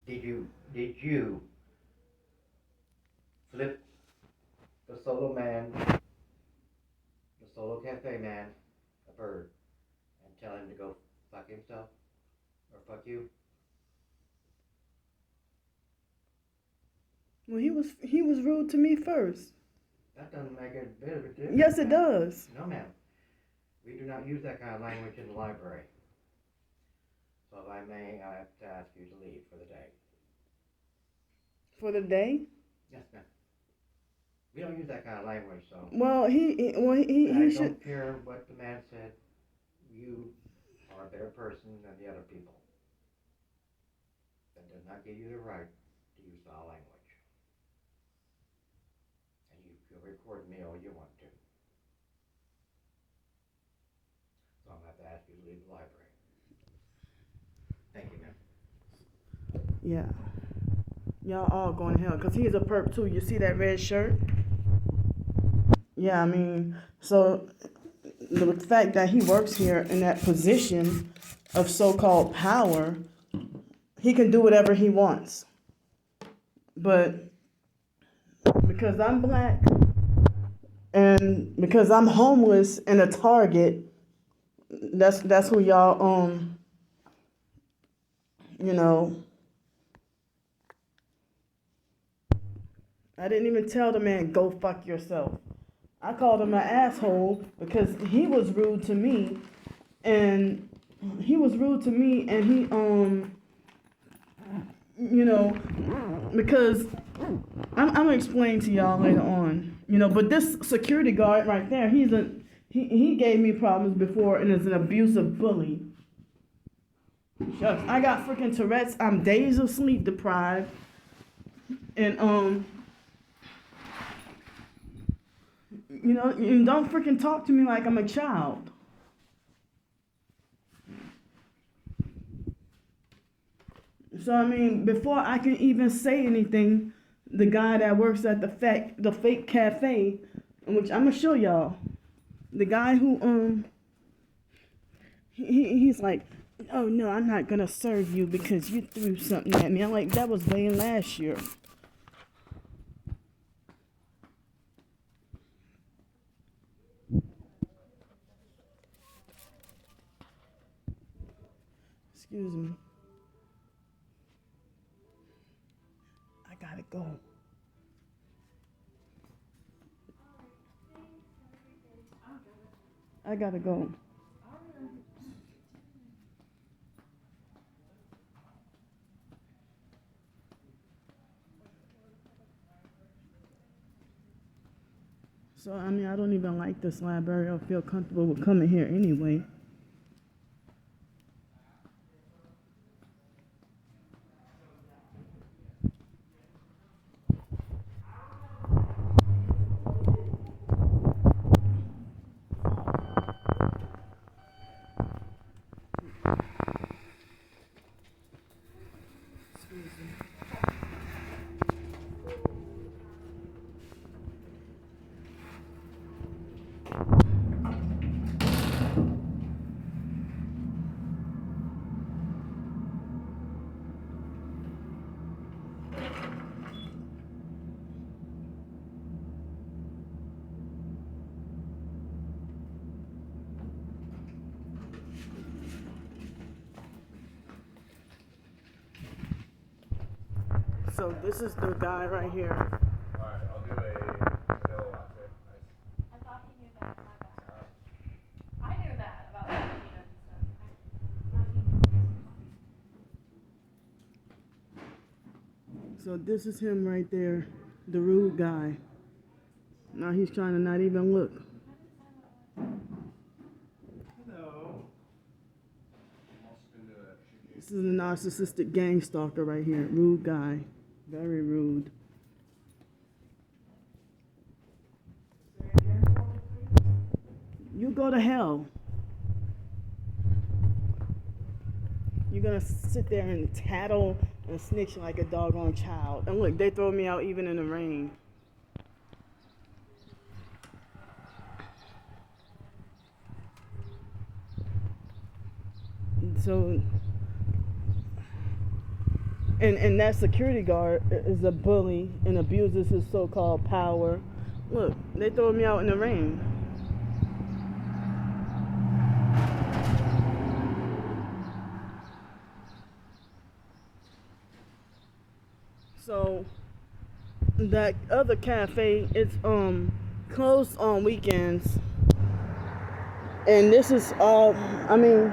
Did you flip the solo man, the solo cafe man, a bird, and tell him to go fuck himself or fuck you? Well, he was rude to me first. That doesn't make it a bit of a difference. Yes, it does. No, ma'am. We do not use that kind of language in the library. So if I may, I have to ask you to leave for the day. For the day? Yes, ma'am. We don't use that kind of language, so. Well, he I should. don't care what the man said. You are a better person than the other people. That does not give you the right to use foul language. And you can record me all you want to. So I'm going to have to ask you to leave the library. Thank you, ma'am. Yeah. Y'all all going to hell because he's a perp too. You see that red shirt? Yeah, I mean, so the fact that he works here in that position of so-called power, he can do whatever he wants. But because I'm black and because I'm homeless and a target, that's who y'all you know. I didn't even tell the man go fuck yourself. I called him an asshole because he was rude to me, and he you know, because I'm gonna explain to y'all later on, but this security guard right there, he gave me problems before and is an abusive bully. Shucks, I got freaking Tourette's. I'm days of sleep deprived, and and don't freaking talk to me like I'm a child. So I mean, before I can even say anything, the guy that works at the fake cafe, which I'm gonna show y'all, the guy who he's like, oh no, I'm not gonna serve you because you threw something at me. I'm like, that was way last year. Excuse me. I gotta go. I gotta go. So I mean, I don't even like this library. I feel comfortable with coming here anyway. Excuse me. So this is the guy right here. Alright, I'll do a vanilla latte. Nice. I thought he knew that. My bad. I knew that about cappuccinos and stuff. So this is him right there, the rude guy. Now he's trying to not even look. Hello. I'm also gonna This is a narcissistic gang stalker right here. Rude guy. Very rude. You go to hell. You're gonna sit there and tattle and snitch like a doggone child. And look, they throw me out even in the rain. So And that security guard is a bully and abuses his so-called power. Look, they throw me out in the rain. So that other cafe, it's closed on weekends, and this is all. I mean,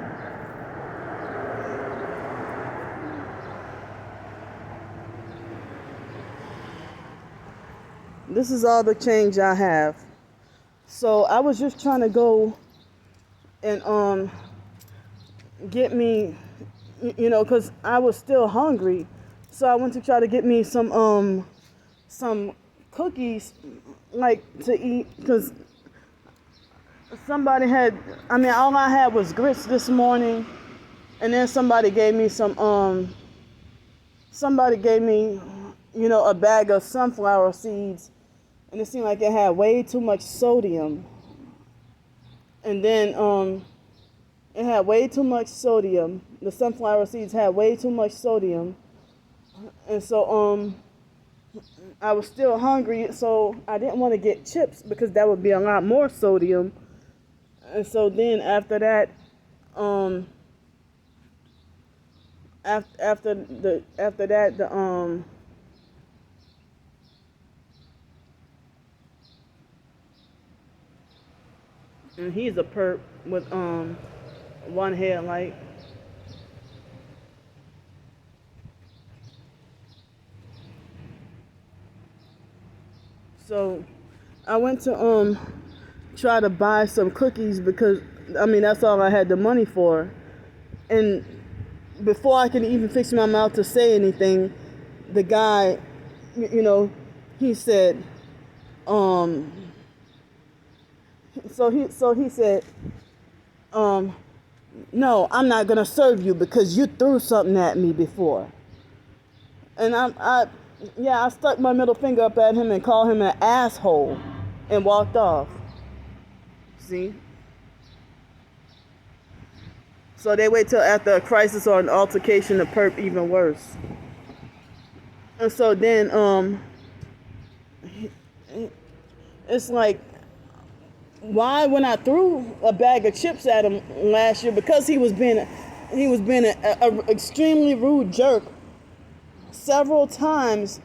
this is all the change I have. So I was just trying to go and get me, cause I was still hungry. So I went to try to get me some cookies, like to eat, cause somebody had. I mean, all I had was grits this morning, and then somebody gave me Somebody gave me, a bag of sunflower seeds, and it seemed like it had way too much sodium. And then it had way too much sodium. The sunflower seeds had way too much sodium. And so I was still hungry, so I didn't want to get chips because that would be a lot more sodium. And so then after that, after that, and he's a perp with one headlight. So I went to try to buy some cookies because I mean that's all I had the money for. And before I could even fix my mouth to say anything, the guy, he said, so he said, no, I'm not gonna serve you because you threw something at me before. And I stuck my middle finger up at him and called him an asshole and walked off. See? So they wait till after a crisis or an altercation to perp even worse. And so then it's like, why when I threw a bag of chips at him last year, because he was being a extremely rude jerk several times,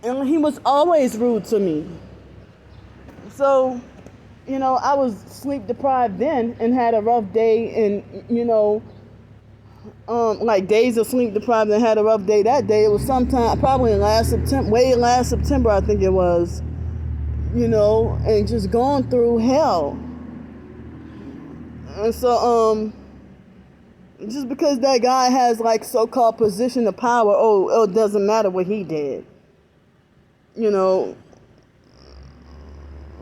and he was always rude to me. So, I was sleep deprived then and had a rough day, and like days of sleep deprived and had a rough day that day. It was sometime probably last September I think it was, and just going through hell. And so just because that guy has like so-called position of power, it doesn't matter what he did.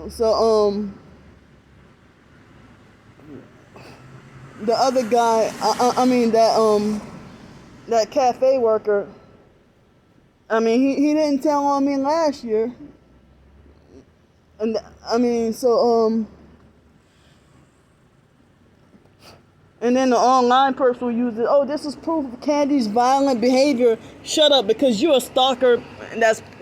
So the other guy, I mean that cafe worker, I mean he didn't tell on me last year. And I mean so and then the online person will use it. Oh, this is proof of Candy's violent behavior. Shut up, because you're a stalker.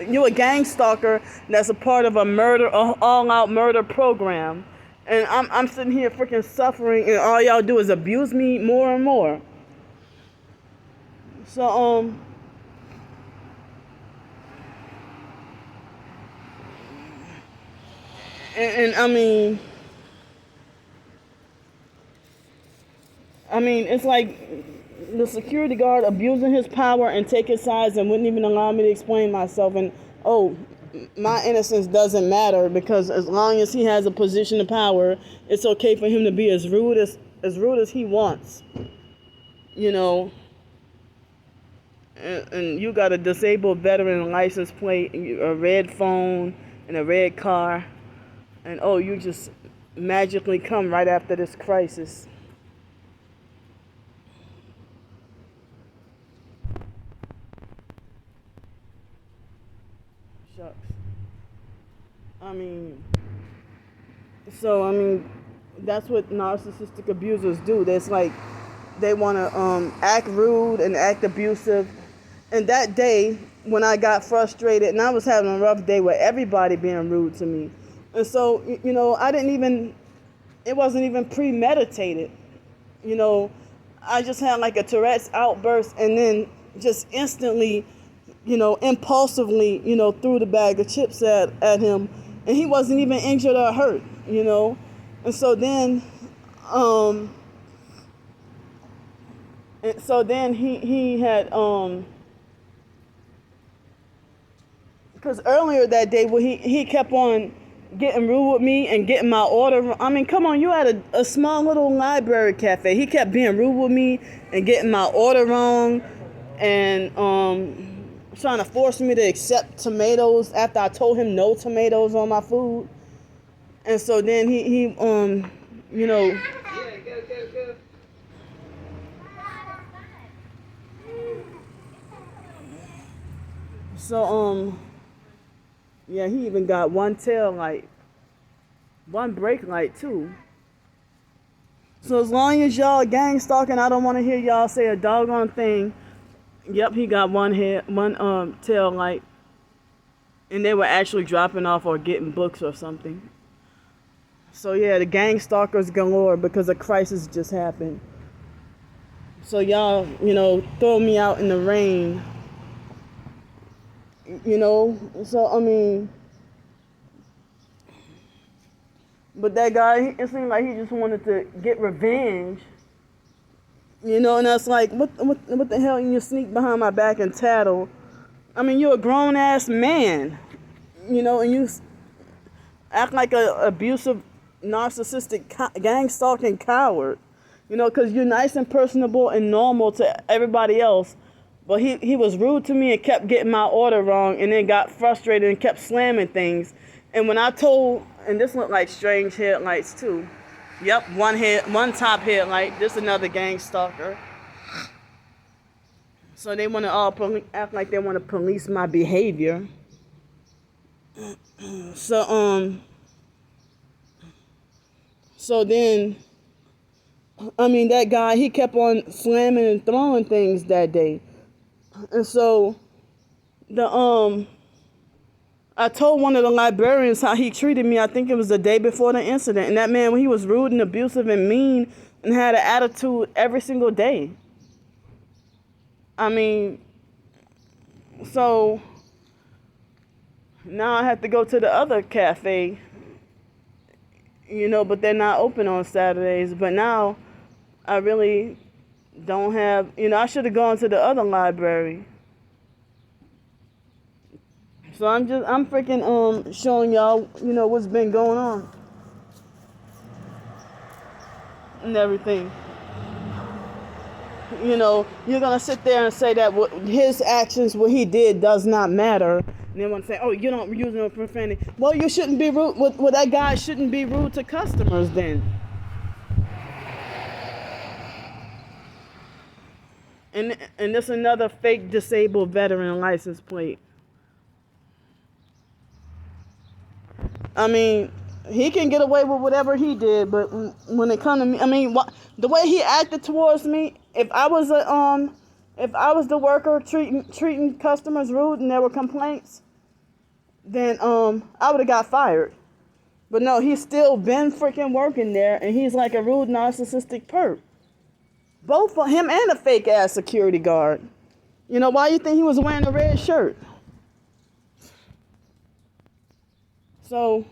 You're a gang stalker. That's a part of an all-out murder program. And I'm sitting here freaking suffering, and all y'all do is abuse me more and more. So and I mean it's like the security guard abusing his power and taking sides and wouldn't even allow me to explain myself. And my innocence doesn't matter because as long as he has a position of power, it's okay for him to be as rude as he wants. And you got a disabled veteran license plate, and a red phone, and a red car, and you just magically come right after this crisis. Shucks. That's what narcissistic abusers do. That's like they want to act rude and act abusive. And that day, when I got frustrated and I was having a rough day with everybody being rude to me, and so it wasn't even premeditated. I just had like a Tourette's outburst, and then just instantly, impulsively, threw the bag of chips at him, and he wasn't even injured or hurt. And so then, he had because earlier that day, well, he kept on getting rude with me and getting my order. I mean, come on, you had a small little library cafe. He kept being rude with me and getting my order wrong, and trying to force me to accept tomatoes after I told him no tomatoes on my food. And so then he you know, Yeah, go. so yeah, he even got one tail light, one brake light too. So as long as y'all gang stalking, I don't want to hear y'all say a doggone thing. Yep, he got one tail light, and they were actually dropping off or getting books or something. So yeah, the gang stalkers galore because a crisis just happened. So y'all, throw me out in the rain. So I mean, but that guy, it seemed like he just wanted to get revenge. And that's like, what the hell? You sneak behind my back and tattle. I mean, you're a grown ass man, and you act like a abusive, narcissistic, gang stalking coward. Because you're nice and personable and normal to everybody else. But he was rude to me and kept getting my order wrong, and then got frustrated and kept slamming things. And when I told, and this looked like strange headlights too. Yep, one top headlight. This another gang stalker. So they want to all act like they want to police my behavior. So then, I mean, that guy, he kept on slamming and throwing things that day. And so I told one of the librarians how he treated me. I think it was the day before the incident. And that man, he was rude and abusive and mean and had an attitude every single day. I mean, so now I have to go to the other cafe, but they're not open on Saturdays. But now I really don't have, I should have gone to the other library. So I'm freaking showing y'all, what's been going on and everything. You're gonna sit there and say that his actions, what he did, does not matter. And they want to say, oh, you don't use no profanity. Well, you shouldn't be rude. Well, that guy shouldn't be rude to customers then. And this another fake disabled veteran license plate. I mean, he can get away with whatever he did, but when it comes to me, I mean, the way he acted towards me, if I was the worker treating customers rude and there were complaints, then I would have got fired. But no, he's still been freaking working there, and he's like a rude, narcissistic perp. Both for him and a fake ass security guard. Why you think he was wearing a red shirt? So,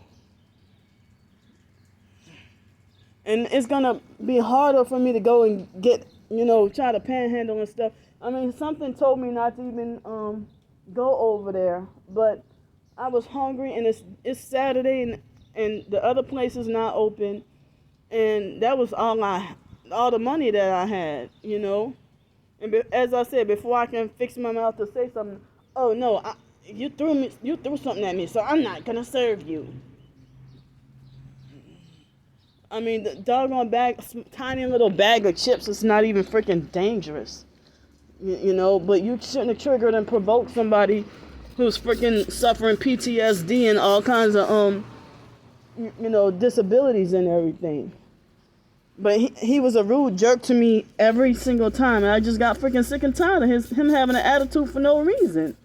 and it's gonna be harder for me to go and get, try to panhandle and stuff. I mean, something told me not to even go over there, but I was hungry, and it's Saturday, and the other place is not open, and that was all the money that I had, And as I said, before I can fix my mouth to say something, oh no, you threw something at me, so I'm not gonna serve you. I mean, the doggone tiny little bag of chips is not even freaking dangerous, But you shouldn't have triggered and provoked somebody who's freaking suffering PTSD and all kinds of disabilities and everything. But he was a rude jerk to me every single time, and I just got freaking sick and tired of him having an attitude for no reason.